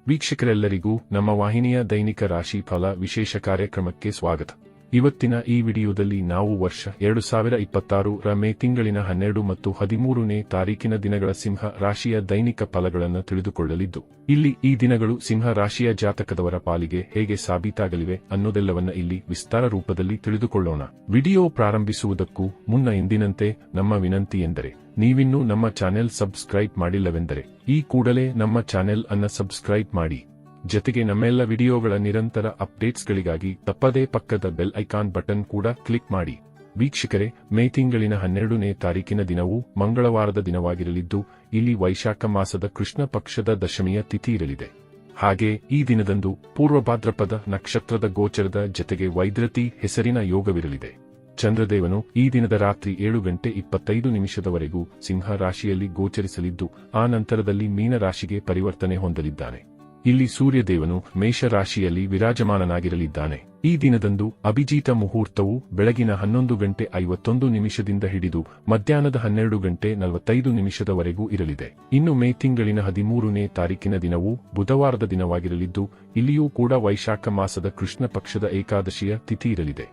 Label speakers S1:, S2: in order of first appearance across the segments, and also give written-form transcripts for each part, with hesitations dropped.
S1: ವೀಕ್ಷಕರೆಲ್ಲರಿಗೂ ನಮ್ಮ ವಾಹಿನಿಯ ದೈನಿಕ ರಾಶಿ ಫಲ ವಿಶೇಷ ಕಾರ್ಯಕ್ರಮಕ್ಕೆ ಸ್ವಾಗತ. ಇವತ್ತಿನ ಈ ವಿಡಿಯೋದಲ್ಲಿ ನಾವು ವರ್ಷ 2026ರ ಮೇ ತಿಂಗಳಿನ 12 ಮತ್ತು 13ನೇ ತಾರೀಕಿನ ದಿನಗಳ ಸಿಂಹ ರಾಶಿಯ ದೈನಿಕ ಫಲಗಳನ್ನು ತಿಳಿದುಕೊಳ್ಳಲಿದ್ದು, ಇಲ್ಲಿ ಈ ದಿನಗಳು ಸಿಂಹ ರಾಶಿಯ ಜಾತಕದವರ ಪಾಲಿಗೆ ಹೇಗೆ ಸಾಬೀತಾಗಲಿವೆ ಅನ್ನೋದೆಲ್ಲವನ್ನ ಇಲ್ಲಿ ವಿಸ್ತಾರ ರೂಪದಲ್ಲಿ ತಿಳಿದುಕೊಳ್ಳೋಣ. ವಿಡಿಯೋ ಪ್ರಾರಂಭಿಸುವುದಕ್ಕೂ ಮುನ್ನ ಎಂದಿನಂತೆ ನಮ್ಮ ವಿನಂತಿ ಎಂದರೆ, ನೀವಿನ್ನೂ ನಮ್ಮ ಚಾನೆಲ್ ಸಬ್ಸ್ಕ್ರೈಬ್ ಮಾಡಿಲ್ಲವೆಂದರೆ ಈ ಕೂಡಲೇ ನಮ್ಮ ಚಾನೆಲ್ ಅನ್ನು ಸಬ್ಸ್ಕ್ರೈಬ್ ಮಾಡಿ. ಜೊತೆಗೆ ನಮ್ಮೆಲ್ಲ ವಿಡಿಯೋಗಳ ನಿರಂತರ ಅಪ್ಡೇಟ್ಸ್ಗಳಿಗಾಗಿ ತಪ್ಪದೇ ಪಕ್ಕದ ಬೆಲ್ ಐಕಾನ್ ಬಟನ್ ಕೂಡ ಕ್ಲಿಕ್ ಮಾಡಿ. ವೀಕ್ಷಕರೇ, ಮೇ ತಿಂಗಳಿನ 12ನೇ ತಾರೀಕಿನ ದಿನವು ಮಂಗಳವಾರದ ದಿನವಾಗಿರಲಿದ್ದು, ಇಲ್ಲಿ ವೈಶಾಖ ಮಾಸದ ಕೃಷ್ಣ ಪಕ್ಷದ ದಶಮಿಯ ತಿಥಿ ಇರಲಿದೆ. ಹಾಗೆ ಈ ದಿನದಂದು ಪೂರ್ವ ಭಾದ್ರಪದ ನಕ್ಷತ್ರದ ಗೋಚರದ ಜತೆಗೆ ವೈದ್ರತಿ ಹೆಸರಿನ ಯೋಗವಿರಲಿದೆ. ಚಂದ್ರದೇವನು ಈ ದಿನದ ರಾತ್ರಿ 7:25 ಸಿಂಹ ರಾಶಿಯಲ್ಲಿ ಗೋಚರಿಸಲಿದ್ದು, ಆ ನಂತರದಲ್ಲಿ ಮೀನ ರಾಶಿಗೆ ಪರಿವರ್ತನೆ ಹೊಂದಲಿದ್ದಾನೆ. ಇಲ್ಲಿ ಸೂರ್ಯದೇವನು ಮೇಷ ರಾಶಿಯಲ್ಲಿ ವಿರಾಜಮಾನನಾಗಿರಲಿದ್ದಾನೆ. ಈ ದಿನದಂದು ಅಭಿಜಿತ ಮುಹೂರ್ತವು ಬೆಳಗಿನ 11:51 ಹಿಡಿದು ಮಧ್ಯಾಹ್ನದ 12:45 ಇರಲಿದೆ. ಇನ್ನು ಮೇ ತಿಂಗಳಿನ 13ನೇ ತಾರೀಕಿನ ದಿನವು ಬುಧವಾರದ ದಿನವಾಗಿರಲಿದ್ದು, ಇಲ್ಲಿಯೂ ಕೂಡ ವೈಶಾಖ ಮಾಸದ ಕೃಷ್ಣ ಪಕ್ಷದ ಏಕಾದಶಿಯ ತಿಥಿ ಇರಲಿದೆ.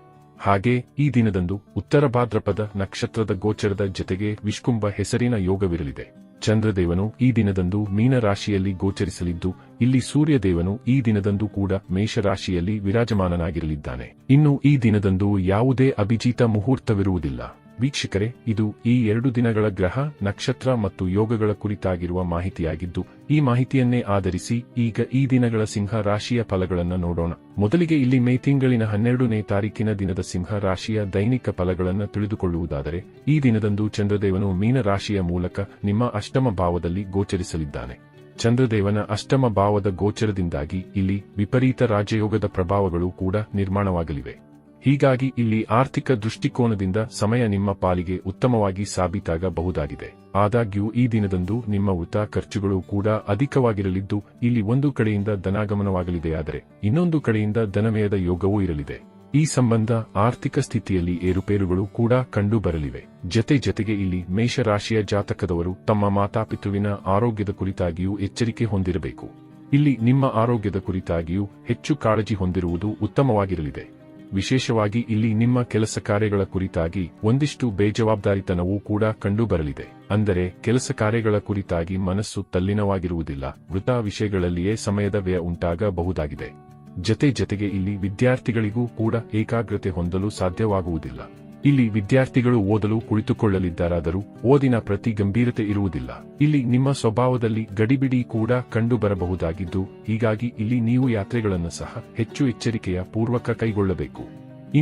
S1: ಹಾಗೆ ಈ ದಿನದಂದು ಉತ್ತರ ಭಾದ್ರಪದ ನಕ್ಷತ್ರದ ಗೋಚರದ ಜತೆಗೆ ವಿಷ್ಕುಂಭ ಹೆಸರಿನ ಯೋಗವಿರಲಿದೆ. ಚಂದ್ರದೇವನು ಈ ದಿನದಂದು ಮೀನ ರಾಶಿಯಲ್ಲಿ ಗೋಚರಿಸಲಿದ್ದು, ಇಲ್ಲಿ ಸೂರ್ಯದೇವನು ಈ ದಿನದಂದು ಕೂಡ ಮೇಷರಾಶಿಯಲ್ಲಿ ವಿರಾಜಮಾನನಾಗಿರಲಿದ್ದಾನೆ. ಇನ್ನು ಈ ದಿನದಂದು ಯಾವುದೇ ಅಭಿಜಿತ ಮುಹೂರ್ತವಿರುವುದಿಲ್ಲ. ವೀಕ್ಷಕರೇ, ಇದು ಈ 2 ದಿನಗಳ ಗ್ರಹ, ನಕ್ಷತ್ರ ಮತ್ತು ಯೋಗಗಳ ಕುರಿತಾಗಿರುವ ಮಾಹಿತಿಯಾಗಿದ್ದು, ಈ ಮಾಹಿತಿಯನ್ನೇ ಆಧರಿಸಿ ಈಗ ಈ ದಿನಗಳ ಸಿಂಹ ರಾಶಿಯ ಫಲಗಳನ್ನು ನೋಡೋಣ. ಮೊದಲಿಗೆ ಇಲ್ಲಿ ಮೇ ತಿಂಗಳಿನ 12ನೇ ತಾರೀಕಿನ ದಿನದ ಸಿಂಹ ರಾಶಿಯ ದೈನಿಕ ಫಲಗಳನ್ನು ತಿಳಿದುಕೊಳ್ಳುವುದಾದರೆ, ಈ ದಿನದಂದು ಚಂದ್ರದೇವನು ಮೀನ ರಾಶಿಯ ಮೂಲಕ ನಿಮ್ಮ ಅಷ್ಟಮ ಭಾವದಲ್ಲಿ ಗೋಚರಿಸಲಿದ್ದಾನೆ. ಚಂದ್ರದೇವನ ಅಷ್ಟಮ ಭಾವದ ಗೋಚರದಿಂದಾಗಿ ಇಲ್ಲಿ ವಿಪರೀತ ರಾಜಯೋಗದ ಪ್ರಭಾವಗಳು ಕೂಡ ನಿರ್ಮಾಣವಾಗಲಿವೆ. ಹೀಗಾಗಿ ಇಲ್ಲಿ ಆರ್ಥಿಕ ದೃಷ್ಟಿಕೋನದಿಂದ ಸಮಯ ನಿಮ್ಮ ಪಾಲಿಗೆ ಉತ್ತಮವಾಗಿ ಸಾಬೀತಾಗಬಹುದಾಗಿದೆ. ಆದಾಗ್ಯೂ ಈ ದಿನದಂದು ನಿಮ್ಮ ವೃಥಾ ಖರ್ಚುಗಳು ಕೂಡ ಅಧಿಕವಾಗಿರಲಿದ್ದು, ಇಲ್ಲಿ ಒಂದು ಕಡೆಯಿಂದ ಧನಾಗಮನವಾಗಲಿದೆಯಾದರೆ ಇನ್ನೊಂದು ಕಡೆಯಿಂದ ಧನವ್ಯಯದ ಯೋಗವೂ ಇರಲಿದೆ. ಈ ಸಂಬಂಧ ಆರ್ಥಿಕ ಸ್ಥಿತಿಯಲ್ಲಿ ಏರುಪೇರುಗಳು ಕೂಡ ಕಂಡುಬರಲಿವೆ. ಜತೆಗೆ ಇಲ್ಲಿ ಮೇಷರಾಶಿಯ ಜಾತಕದವರು ತಮ್ಮ ಮಾತಾಪಿತೃವಿನ ಆರೋಗ್ಯದ ಕುರಿತಾಗಿಯೂ ಎಚ್ಚರಿಕೆ ಹೊಂದಿರಬೇಕು. ಇಲ್ಲಿ ನಿಮ್ಮ ಆರೋಗ್ಯದ ಕುರಿತಾಗಿಯೂ ಹೆಚ್ಚು ಕಾಳಜಿ ಹೊಂದಿರುವುದು ಉತ್ತಮವಾಗಿರಲಿದೆ. ವಿಶೇಷವಾಗಿ ಇಲ್ಲಿ ನಿಮ್ಮ ಕೆಲಸ ಕಾರ್ಯಗಳ ಕುರಿತಾಗಿ ಒಂದಿಷ್ಟು ಬೇಜವಾಬ್ದಾರಿತನವೂ ಕೂಡ ಕಂಡುಬರಲಿದೆ. ಅಂದರೆ ಕೆಲಸ ಕಾರ್ಯಗಳ ಕುರಿತಾಗಿ ಮನಸ್ಸು ತಲ್ಲೀನವಾಗಿರುವುದಿಲ್ಲ, ವೃಥಾ ವಿಷಯಗಳಲ್ಲಿಯೇ ಸಮಯದ ವ್ಯಯ ಉಂಟಾಗಬಹುದಾಗಿದೆ. ಜತೆಗೆ ಇಲ್ಲಿ ವಿದ್ಯಾರ್ಥಿಗಳಿಗೂ ಕೂಡ ಏಕಾಗ್ರತೆ ಹೊಂದಲು ಸಾಧ್ಯವಾಗುವುದಿಲ್ಲ. ಇಲ್ಲಿ ವಿದ್ಯಾರ್ಥಿಗಳು ಓದಲು ಕುಳಿತುಕೊಳ್ಳಲಿದ್ದಾರಾದರೂ ಓದಿನ ಪ್ರತಿ ಗಂಭೀರತೆ ಇರುವುದಿಲ್ಲ. ಇಲ್ಲಿ ನಿಮ್ಮ ಸ್ವಭಾವದಲ್ಲಿ ಗಡಿಬಿಡಿ ಕೂಡ ಕಂಡುಬರಬಹುದಾಗಿದ್ದು, ಹೀಗಾಗಿ ಇಲ್ಲಿ ನೀವು ಯಾತ್ರೆಗಳನ್ನು ಸಹ ಹೆಚ್ಚು ಎಚ್ಚರಿಕೆಯ ಪೂರ್ವಕ ಕೈಗೊಳ್ಳಬೇಕು.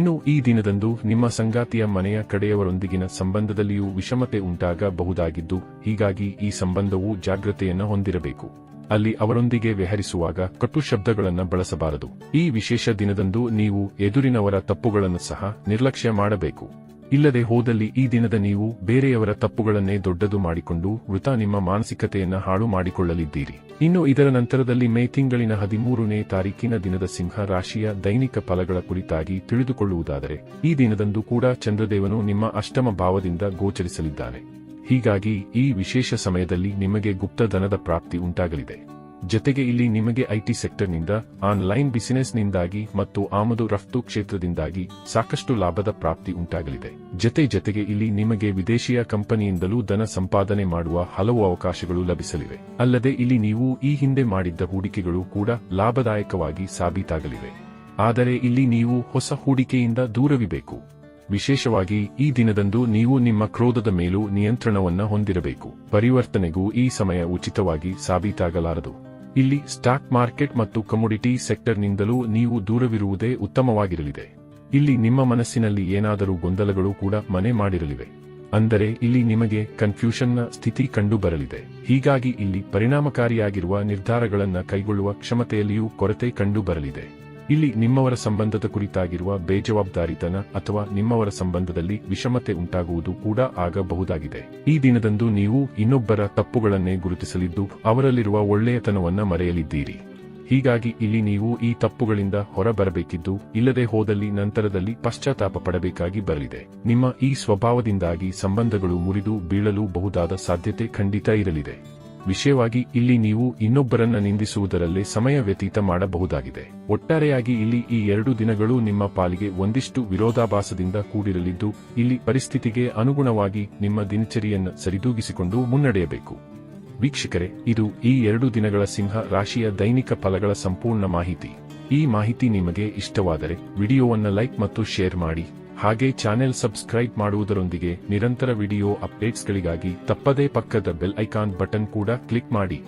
S1: ಇನ್ನು ಈ ದಿನದಂದು ನಿಮ್ಮ ಸಂಗಾತಿಯ ಮನೆಯ ಕಡೆಯವರೊಂದಿಗಿನ ಸಂಬಂಧದಲ್ಲಿಯೂ ವಿಷಮತೆ ಉಂಟಾಗಬಹುದಾಗಿದ್ದು, ಹೀಗಾಗಿ ಈ ಸಂಬಂಧವು ಜಾಗ್ರತೆಯನ್ನು ಹೊಂದಿರಬೇಕು. ಅಲ್ಲಿ ಅವರೊಂದಿಗೆ ವ್ಯವಹರಿಸುವಾಗ ಕಟು ಶಬ್ದಗಳನ್ನು ಬಳಸಬಾರದು. ಈ ವಿಶೇಷ ದಿನದಂದು ನೀವು ಎದುರಿನವರ ತಪ್ಪುಗಳನ್ನು ಸಹ ನಿರ್ಲಕ್ಷ್ಯ ಮಾಡಬೇಕು. ಇಲ್ಲದೆ ಹೋದಲ್ಲಿ ಈ ದಿನದ ನೀವು ಬೇರೆಯವರ ತಪ್ಪುಗಳನ್ನೇ ದೊಡ್ಡದು ಮಾಡಿಕೊಂಡು ವೃಥಾ ನಿಮ್ಮ ಮಾನಸಿಕತೆಯನ್ನು ಹಾಳು ಮಾಡಿಕೊಳ್ಳಲಿದ್ದೀರಿ. ಇನ್ನು ಇದರ ನಂತರದಲ್ಲಿ ಮೇ ತಿಂಗಳಿನ 13ನೇ ತಾರೀಕಿನ ದಿನದ ಸಿಂಹ ರಾಶಿಯ ದೈನಿಕ ಫಲಗಳ ಕುರಿತಾಗಿ ತಿಳಿದುಕೊಳ್ಳುವುದಾದರೆ, ಈ ದಿನದಂದು ಕೂಡ ಚಂದ್ರದೇವನು ನಿಮ್ಮ ಅಷ್ಟಮ ಭಾವದಿಂದ ಗೋಚರಿಸಲಿದ್ದಾನೆ. ಹೀಗಾಗಿ ಈ ವಿಶೇಷ ಸಮಯದಲ್ಲಿ ನಿಮಗೆ ಗುಪ್ತಧನದ ಪ್ರಾಪ್ತಿ ಉಂಟಾಗಲಿದೆ. ಜತೆಗೆ ಇಲ್ಲಿ ನಿಮಗೆ ಐಟಿ ಸೆಕ್ಟರ್ನಿಂದ, ಆನ್ಲೈನ್ ಬಿಸಿನೆಸ್ನಿಂದಾಗಿ ಮತ್ತು ಆಮದು ರಫ್ತು ಕ್ಷೇತ್ರದಿಂದಾಗಿ ಸಾಕಷ್ಟು ಲಾಭದ ಪ್ರಾಪ್ತಿ ಉಂಟಾಗಲಿದೆ. ಜತೆಗೆ ಇಲ್ಲಿ ನಿಮಗೆ ವಿದೇಶಿಯ ಕಂಪನಿಯಿಂದಲೂ ಧನ ಸಂಪಾದನೆ ಮಾಡುವ ಹಲವು ಅವಕಾಶಗಳು ಲಭಿಸಲಿವೆ. ಅಲ್ಲದೆ ಇಲ್ಲಿ ನೀವು ಈ ಹಿಂದೆ ಮಾಡಿದ್ದ ಹೂಡಿಕೆಗಳು ಕೂಡ ಲಾಭದಾಯಕವಾಗಿ ಸಾಬೀತಾಗಲಿವೆ. ಆದರೆ ಇಲ್ಲಿ ನೀವು ಹೊಸ ಹೂಡಿಕೆಯಿಂದ ದೂರವಿರಬೇಕು. ವಿಶೇಷವಾಗಿ ಈ ದಿನದಂದು ನೀವು ನಿಮ್ಮ ಕ್ರೋಧದ ಮೇಲೂ ನಿಯಂತ್ರಣವನ್ನ ಹೊಂದಿರಬೇಕು. ಪರಿವರ್ತನೆಗೂ ಈ ಸಮಯ ಉಚಿತವಾಗಿ ಸಾಬೀತಾಗಲಾರದು. ಇಲ್ಲಿ ಸ್ಟಾಕ್ ಮಾರ್ಕೆಟ್ ಮತ್ತು ಕಮೋಡಿಟಿ ಸೆಕ್ಟರ್ನಿಂದಲೂ ನೀವು ದೂರವಿರುವುದೇ ಉತ್ತಮವಾಗಿರಲಿದೆ. ಇಲ್ಲಿ ನಿಮ್ಮ ಮನಸ್ಸಿನಲ್ಲಿ ಏನಾದರೂ ಗೊಂದಲಗಳು ಕೂಡ ಮನೆ ಮಾಡಿರಲಿವೆ. ಅಂದರೆ ಇಲ್ಲಿ ನಿಮಗೆ ಕನ್ಫ್ಯೂಷನ್ನ ಸ್ಥಿತಿ ಕಂಡುಬರಲಿದೆ. ಹೀಗಾಗಿ ಇಲ್ಲಿ ಪರಿಣಾಮಕಾರಿಯಾಗಿರುವ ನಿರ್ಧಾರಗಳನ್ನು ಕೈಗೊಳ್ಳುವ ಕ್ಷಮತೆಯಲ್ಲಿಯೂ ಕೊರತೆ ಕಂಡುಬರಲಿದೆ. ಇಲ್ಲಿ ನಿಮ್ಮವರ ಸಂಬಂಧದ ಕುರಿತಾಗಿರುವ ಬೇಜವಾಬ್ದಾರಿತನ ಅಥವಾ ನಿಮ್ಮವರ ಸಂಬಂಧದಲ್ಲಿ ವಿಷಮತೆ ಉಂಟಾಗುವುದು ಕೂಡ ಆಗಬಹುದಾಗಿದೆ. ಈ ದಿನದಂದು ನೀವು ಇನ್ನೊಬ್ಬರ ತಪ್ಪುಗಳನ್ನೇ ಗುರುತಿಸಲಿದ್ದು, ಅವರಲ್ಲಿರುವ ಒಳ್ಳೆಯತನವನ್ನ ಮರೆಯಲಿದ್ದೀರಿ. ಹೀಗಾಗಿ ಇಲ್ಲಿ ನೀವು ಈ ತಪ್ಪುಗಳಿಂದ ಹೊರಬರಬೇಕಿದ್ದು, ಇಲ್ಲದೆ ಹೋದಲ್ಲಿ ನಂತರದಲ್ಲಿ ಪಶ್ಚಾತ್ತಾಪ ಪಡಬೇಕಾಗಿ ಬರಲಿದೆ. ನಿಮ್ಮ ಈ ಸ್ವಭಾವದಿಂದಾಗಿ ಸಂಬಂಧಗಳು ಮುರಿದು ಬೀಳಲು ಬಹುದಾದ ಸಾಧ್ಯತೆ ಖಂಡಿತ ಇರಲಿದೆ. ವಿಷಯವಾಗಿ ಇಲ್ಲಿ ನೀವು ಇನ್ನೊಬ್ಬರನ್ನ ನಿಂದಿಸುವುದರಲ್ಲೇ ಸಮಯ ವ್ಯತೀತ ಮಾಡಬಹುದಾಗಿದೆ. ಒಟ್ಟಾರೆಯಾಗಿ ಇಲ್ಲಿ ಈ 2 ದಿನಗಳು ನಿಮ್ಮ ಪಾಲಿಗೆ ಒಂದಿಷ್ಟು ವಿರೋಧಾಭಾಸದಿಂದ ಕೂಡಿರಲಿದ್ದು, ಇಲ್ಲಿ ಪರಿಸ್ಥಿತಿಗೆ ಅನುಗುಣವಾಗಿ ನಿಮ್ಮ ದಿನಚರಿಯನ್ನು ಸರಿದೂಗಿಸಿಕೊಂಡು ಮುನ್ನಡೆಯಬೇಕು. ವೀಕ್ಷಕರೇ, ಇದು ಈ 2 ದಿನಗಳ ಸಿಂಹ ರಾಶಿಯ ದೈನಿಕ ಫಲಗಳ ಸಂಪೂರ್ಣ ಮಾಹಿತಿ. ಈ ಮಾಹಿತಿ ನಿಮಗೆ ಇಷ್ಟವಾದರೆ ವಿಡಿಯೋವನ್ನು ಲೈಕ್ ಮತ್ತು ಶೇರ್ ಮಾಡಿ. ಹಾಗೆ ಚಾನೆಲ್ ಸಬ್ಸ್ಕ್ರೈಬ್ ಮಾಡುವುದರೊಂದಿಗೆ ನಿರಂತರ ವಿಡಿಯೋ ಅಪ್ಡೇಟ್ಸ್ಗಳಿಗಾಗಿ ತಪ್ಪದೇ ಪಕ್ಕದ ಬೆಲ್ ಐಕಾನ್ ಬಟನ್ ಕೂಡ ಕ್ಲಿಕ್ ಮಾಡಿ.